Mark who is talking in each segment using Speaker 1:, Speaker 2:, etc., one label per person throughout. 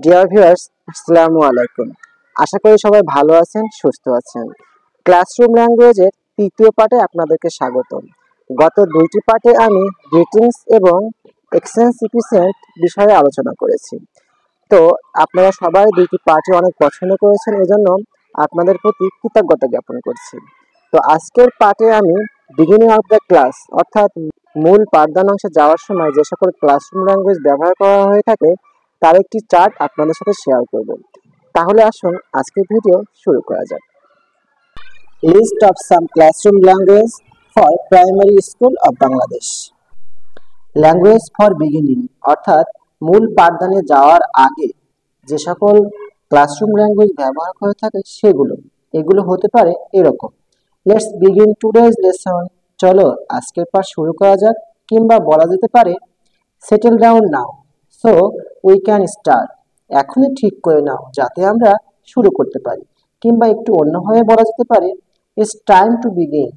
Speaker 1: Dear viewers, আসসালামু আলাইকুম। আশা করি সবাই ভালো আছেন, সুস্থ আছেন। ক্লাসরুম ল্যাঙ্গুয়েজের তৃতীয় পার্টে আপনাদেরকে স্বাগতম। গত দুইটি পার্টে আমি গ্রিটিংস এবং এক্সচেঞ্জ ইপিসেন্ট বিষয়ে আলোচনা করেছি। তো আপনারা সবাই দুইটি পার্টে অনেক পছন্দ করেছেন, এজন্য আপনাদের প্রতি কৃতজ্ঞতা জ্ঞাপন করছি। তো আজকের পার্টে আমি বিগিনিং অফ দ্য ক্লাস অর্থাৎ মূল পাঠদান অংশে যাওয়ার সময় যে সকল ক্লাসরুম ল্যাঙ্গুয়েজ ব্যবহার করা হয়ে থাকে তার একটি চার্ট আপনাদের সাথে শেয়ার করব। তাহলে আসুন আজকের ভিডিও শুরু করা যাক। List of some classroom language for primary school of Bangladesh. Language for beginning অর্থাৎ মূল পাঠদানে যাওয়ার আগে যে সকল ক্লাসরুম ল্যাঙ্গুয়েজ ব্যবহার করে থাকে এগুলো হতে পারে এরকম। Let's begin today's lesson. চলো আজকের পাঠ শুরু করা যাক, কিংবা বলা যেতে পারে settle down now so we can start. এখনই ঠিক করে নাও যাতে আমরা শুরু করতে পারি। কিংবা একটু অন্যভাবে বলা যেতে পারে it's time to begin,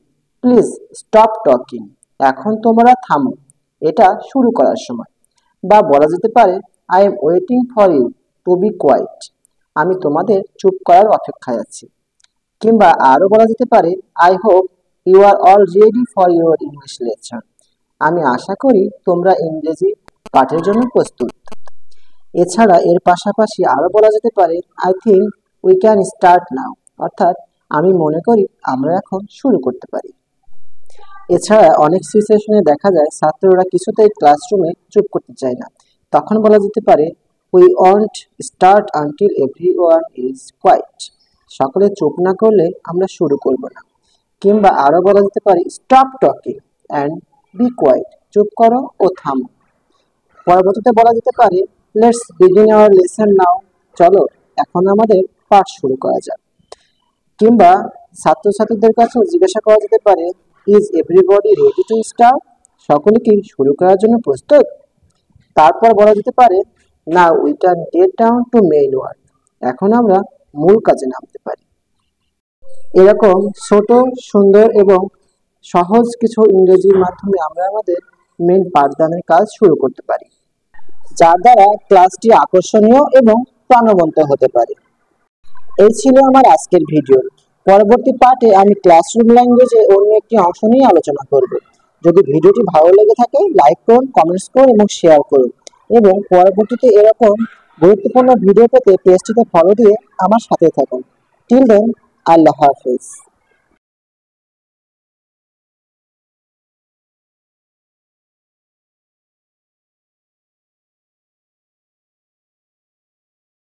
Speaker 1: please stop talking. এখন তোমরা থামো, এটা শুরু করার সময়। বা বলা যেতে পারে I am waiting for you to be quiet, আমি তোমাদের চুপ করার অপেক্ষায় আছি। কিংবা আরো বলা যেতে পারে I hope you are all ready for your English lesson, আমি আশা করি তোমরা ইংরেজি পাঠের জন্য প্রস্তুত। এছাড়া এর পাশাপাশি আরো বলা যেতে পারে I think we can start now, অর্থাৎ আমি মনে করি আমরা এখন শুরু করতে পারি। এছাড়া অনেক সিচুয়েশনে দেখা যায় ছাত্ররা কিছুতেই ক্লাসরুমে চুপ করতে চায় না, তখন বলা যেতে পারে we won't start until everyone is quiet, সকলে চুপ না করলে আমরা শুরু করব না। কিংবা আরো বলা যেতে পারে stop talking and be quiet, চুপ করো ও থামো। পরবর্তীতে বলা যেতে পারে let's begin our lesson now, চলো এখন আমাদের পাঠ শুরু করা যাক। কিংবা ছাত্রছাত্রীদের কাছে জিজ্ঞাসা করা যেতে পারে is everybody ready to start, সকলে কি শুরু করার জন্য প্রস্তুত। তারপর বলা যেতে পারে now we can get down to main work, এখন আমরা মূল কাজে নামতে পারি। এরকম ছোট, সুন্দর এবং সহজ কিছু ইংরেজির মাধ্যমে আমরা আমাদের মেইন পাঠদানের কাজ শুরু করতে পারি, যার দ্বারা ক্লাসটি আকর্ষণীয় এবং প্রাণবন্ত হতে পারে। এই ছিল আমার আজকের ভিডিও। পরবর্তী পার্টে আমি ক্লাসরুম ল্যাঙ্গুয়েজে অন্য একটি অংশ নিয়ে আলোচনা করব। যদি ভিডিওটি ভালো লেগে থাকে লাইক করুন, কমেন্টস করুন এবং শেয়ার করুন। এবং পরবর্তীতে এরকম গুরুত্বপূর্ণ ভিডিও পেতে পেজটিতে ফলো দিয়ে আমার সাথে থাকুন। টিল দেন, আল্লাহ হাফেজ।